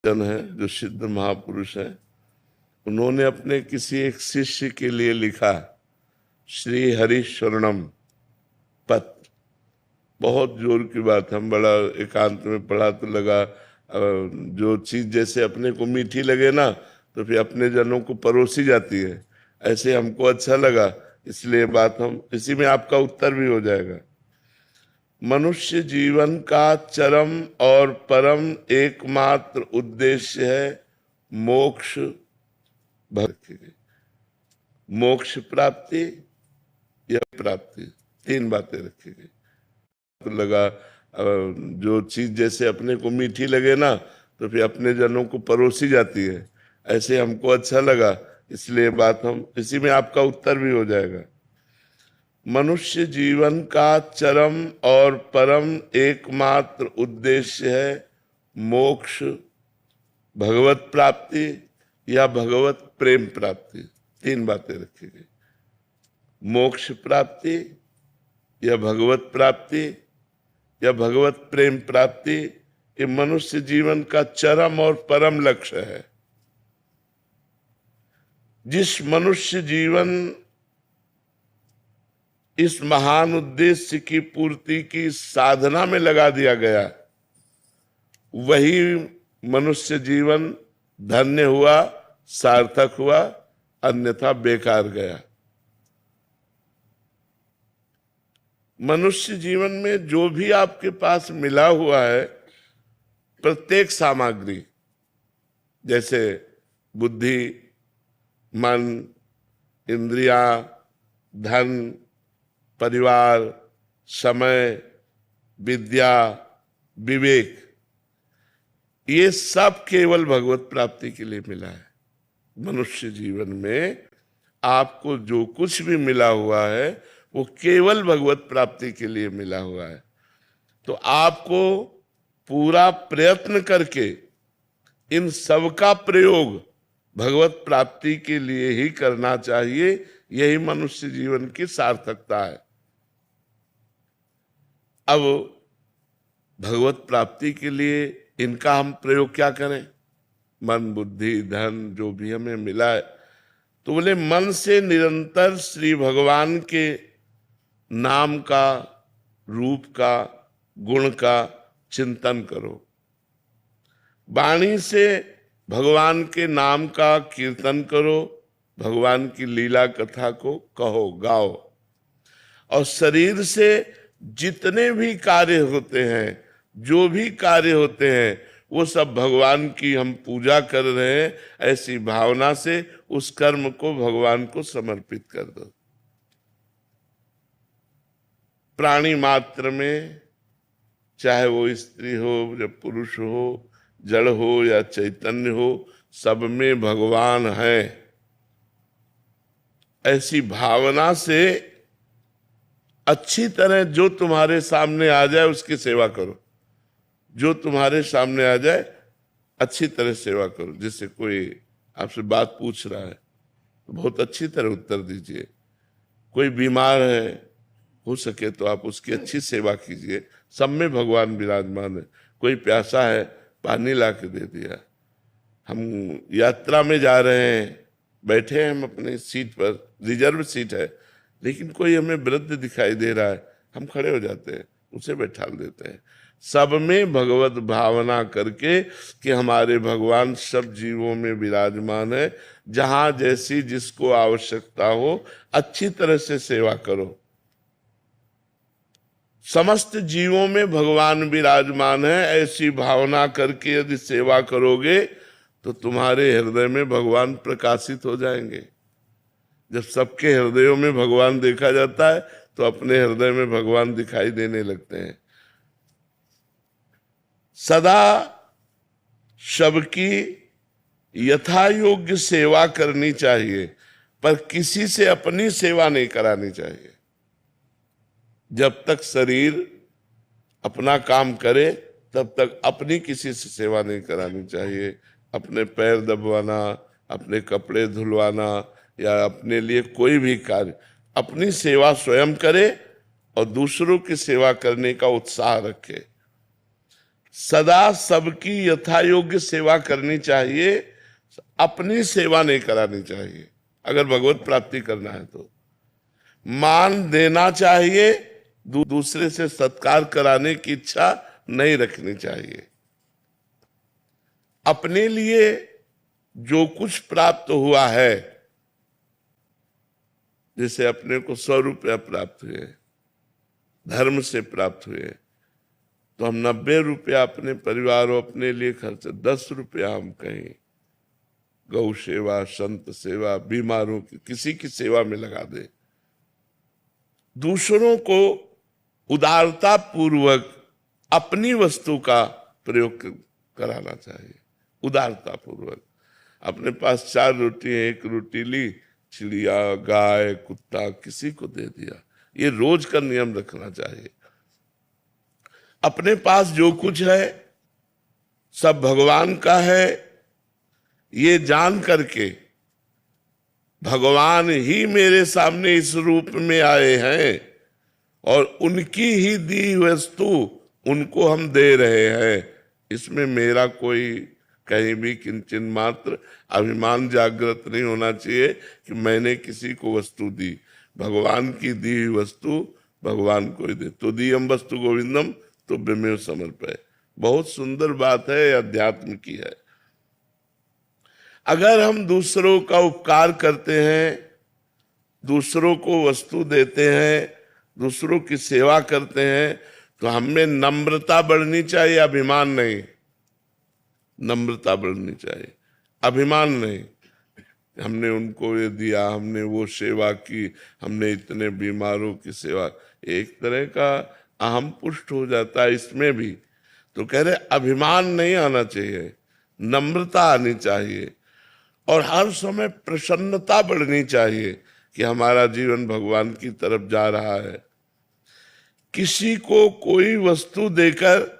जन है जो सिद्ध महापुरुष है, उन्होंने अपने किसी एक शिष्य के लिए लिखा श्री हरि शरणम पत्र। बहुत जोर की बात, हम बड़ा एकांत में पढ़ा तो लगा जो चीज जैसे अपने को मीठी लगे ना तो फिर अपने जनों को परोसी जाती है, ऐसे हमको अच्छा लगा, इसलिए बात हम इसी में आपका उत्तर भी हो जाएगा। मनुष्य जीवन का चरम और परम एकमात्र उद्देश्य है मोक्ष भक्ति, मोक्ष प्राप्ति या प्राप्ति, तीन बातें रखी गई। तो लगा जो चीज जैसे अपने को मीठी लगे ना तो फिर अपने जनों को परोसी जाती है, ऐसे हमको अच्छा लगा, इसलिए बात हम इसी में आपका उत्तर भी हो जाएगा। मनुष्य जीवन का चरम और परम एकमात्र उद्देश्य है मोक्ष भगवत प्राप्ति या भगवत प्रेम प्राप्ति, तीन बातें रखी गई। मोक्ष प्राप्ति या भगवत प्राप्ति या भगवत प्रेम प्राप्ति, ये मनुष्य जीवन का चरम और परम लक्ष्य है। जिस मनुष्य जीवन इस महान उद्देश्य की पूर्ति की साधना में लगा दिया गया, वही मनुष्य जीवन धन्य हुआ, सार्थक हुआ, अन्यथा बेकार गया। मनुष्य जीवन में जो भी आपके पास मिला हुआ है, प्रत्येक सामग्री जैसे बुद्धि, मन, इंद्रियां, धन, परिवार, समय, विद्या, विवेक, ये सब केवल भगवत प्राप्ति के लिए मिला है। मनुष्य जीवन में आपको जो कुछ भी मिला हुआ है वो केवल भगवत प्राप्ति के लिए मिला हुआ है। तो आपको पूरा प्रयत्न करके इन सब का प्रयोग भगवत प्राप्ति के लिए ही करना चाहिए, यही मनुष्य जीवन की सार्थकता है। अब भगवत प्राप्ति के लिए इनका हम प्रयोग क्या करें? मन, बुद्धि, धन जो भी हमें मिला है, तो बोले मन से निरंतर श्री भगवान के नाम का, रूप का, गुण का चिंतन करो। वाणी से भगवान के नाम का कीर्तन करो, भगवान की लीला कथा को कहो, गाओ। और शरीर से जितने भी कार्य होते हैं, जो भी कार्य होते हैं, वो सब भगवान की हम पूजा कर रहे हैं, ऐसी भावना से उस कर्म को भगवान को समर्पित कर दो। प्राणी मात्र में, चाहे वो स्त्री हो या पुरुष हो, जड़ हो या चैतन्य हो, सब में भगवान है, ऐसी भावना से अच्छी तरह जो तुम्हारे सामने आ जाए उसकी सेवा करो। जो तुम्हारे सामने आ जाए अच्छी तरह सेवा करो। जैसे कोई आपसे बात पूछ रहा है तो बहुत अच्छी तरह उत्तर दीजिए। कोई बीमार है, हो सके तो आप उसकी अच्छी सेवा कीजिए। सब में भगवान विराजमान है। कोई प्यासा है, पानी ला के दे दिया। हम यात्रा में जा रहे हैं, बैठे हैं हम अपनी सीट पर, रिजर्व सीट है, लेकिन कोई हमें वृद्ध दिखाई दे रहा है, हम खड़े हो जाते हैं, उसे बैठा देते हैं। सब में भगवत भावना करके कि हमारे भगवान सब जीवों में विराजमान है। जहां जैसी जिसको आवश्यकता हो अच्छी तरह से सेवा करो। समस्त जीवों में भगवान विराजमान है, ऐसी भावना करके यदि सेवा करोगे तो तुम्हारे हृदय में भगवान प्रकाशित हो जाएंगे। जब सबके हृदयों में भगवान देखा जाता है तो अपने हृदय में भगवान दिखाई देने लगते हैं। सदा सबकी यथा योग्य सेवा करनी चाहिए, पर किसी से अपनी सेवा नहीं करानी चाहिए। जब तक शरीर अपना काम करे तब तक अपनी किसी से सेवा नहीं करानी चाहिए। अपने पैर दबवाना, अपने कपड़े धुलवाना या अपने लिए कोई भी कार्य, अपनी सेवा स्वयं करे और दूसरों की सेवा करने का उत्साह रखे। सदा सबकी यथा योग्य सेवा करनी चाहिए, अपनी सेवा नहीं करानी चाहिए अगर भगवत प्राप्ति करना है तो। मान देना चाहिए, दूसरे से सत्कार कराने की इच्छा नहीं रखनी चाहिए। अपने लिए जो कुछ प्राप्त हुआ है, जैसे अपने को 100 रुपया प्राप्त हुए, धर्म से प्राप्त हुए, तो हम 90 रुपया अपने परिवार और अपने लिए खर्च, 10 रुपया हम कहीं गौ सेवा, संत सेवा, बीमारों की किसी की सेवा में लगा दे। दूसरों को उदारता पूर्वक अपनी वस्तु का प्रयोग कराना चाहिए। उदारता पूर्वक अपने पास 4 रोटी है, 1 रोटी ली, चिड़िया, गाय, कुत्ता किसी को दे दिया, ये रोज का नियम रखना चाहिए। अपने पास जो कुछ है सब भगवान का है, ये जान करके भगवान ही मेरे सामने इस रूप में आए हैं और उनकी ही दी वस्तु उनको हम दे रहे हैं, इसमें मेरा कोई कहीं भी किंचन मात्र अभिमान जागृत नहीं होना चाहिए कि मैंने किसी को वस्तु दी। भगवान की दी हुई वस्तु भगवान को ही दे। तो दीयम वस्तु गोविंदम तो ब्रह्मेव समर्पय। बहुत सुंदर बात है, अध्यात्म की है। अगर हम दूसरों का उपकार करते हैं, दूसरों को वस्तु देते हैं, दूसरों की सेवा करते हैं, तो हमें नम्रता बढ़नी चाहिए, अभिमान नहीं। नम्रता बढ़नी चाहिए, अभिमान नहीं। हमने उनको ये दिया, हमने वो सेवा की, हमने इतने बीमारों की सेवा, एक तरह का अहम पुष्ट हो जाता है इसमें भी। तो कह रहे अभिमान नहीं आना चाहिए, नम्रता आनी चाहिए और हर समय प्रसन्नता बढ़नी चाहिए कि हमारा जीवन भगवान की तरफ जा रहा है। किसी को कोई वस्तु देकर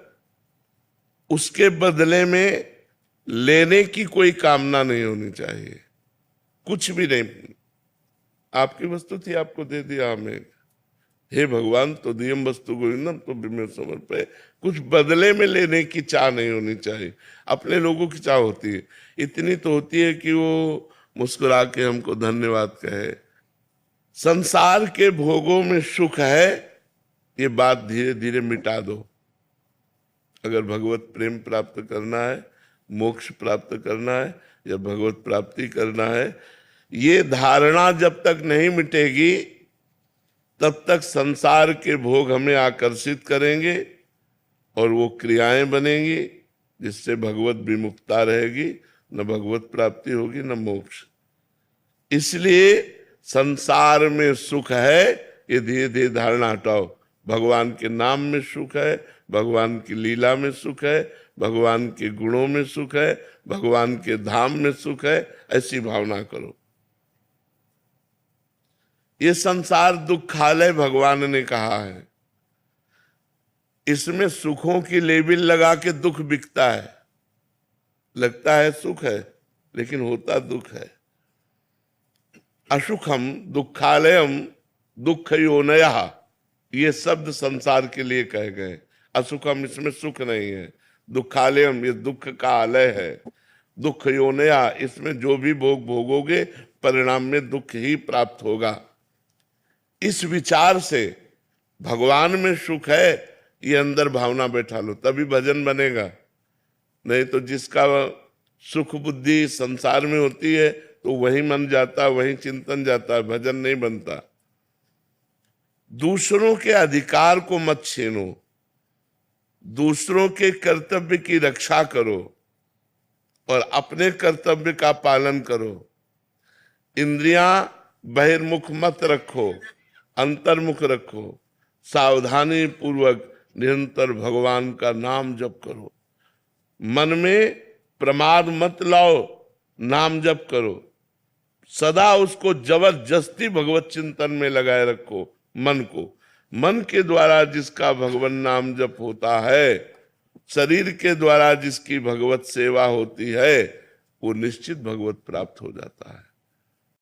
उसके बदले में लेने की कोई कामना नहीं होनी चाहिए, कुछ भी नहीं। आपकी वस्तु थी, आपको दे दिया हमें, हे भगवान तो दियम वस्तु गोविंदम तो ब्रह्मेव समर्पय। कुछ बदले में लेने की चाह नहीं होनी चाहिए। अपने लोगों की चाह होती है, इतनी तो होती है कि वो मुस्कुरा के हमको धन्यवाद कहे। संसार के भोगों में सुख है, ये बात धीरे धीरे मिटा दो। अगर भगवत प्रेम प्राप्त करना है, मोक्ष प्राप्त करना है या भगवत प्राप्ति करना है, ये धारणा जब तक नहीं मिटेगी तब तक संसार के भोग हमें आकर्षित करेंगे और वो क्रियाएं बनेंगी जिससे भगवत विमुक्ता रहेगी, न भगवत प्राप्ति होगी न मोक्ष। इसलिए संसार में सुख है, ये धीरे धीरे धारणा हटाओ। भगवान के नाम में सुख है, भगवान की लीला में सुख है, भगवान के गुणों में सुख है, भगवान के धाम में सुख है, ऐसी भावना करो। ये संसार दुखालय भगवान ने कहा है, इसमें सुखों की लेबिल लगा के दुख बिकता है। लगता है सुख है लेकिन होता दुख है। असुखम दुखालयम दुख योनयः, ये शब्द संसार के लिए कहे गए। असुखम, इसमें सुख नहीं है। दुखालयम, ये दुख का आलय है। दुख योनया, इसमें जो भी भोग भोगोगे परिणाम में दुख ही प्राप्त होगा। इस विचार से भगवान में सुख है, ये अंदर भावना बैठा लो, तभी भजन बनेगा। नहीं तो जिसका सुख बुद्धि संसार में होती है तो वही मन जाता, वही चिंतन जाता, भजन नहीं बनता। दूसरों के अधिकार को मत छीनो, दूसरों के कर्तव्य की रक्षा करो और अपने कर्तव्य का पालन करो। इंद्रियां बहिर्मुख मत रखो, अंतर्मुख रखो। सावधानी पूर्वक निरंतर भगवान का नाम जप करो। मन में प्रमाद मत लाओ, नाम जप करो। सदा उसको जबरदस्ती भगवत चिंतन में लगाए रखो मन को। मन के द्वारा जिसका भगवान नाम जप होता है, शरीर के द्वारा जिसकी भगवत सेवा होती है, वो निश्चित भगवत प्राप्त हो जाता है।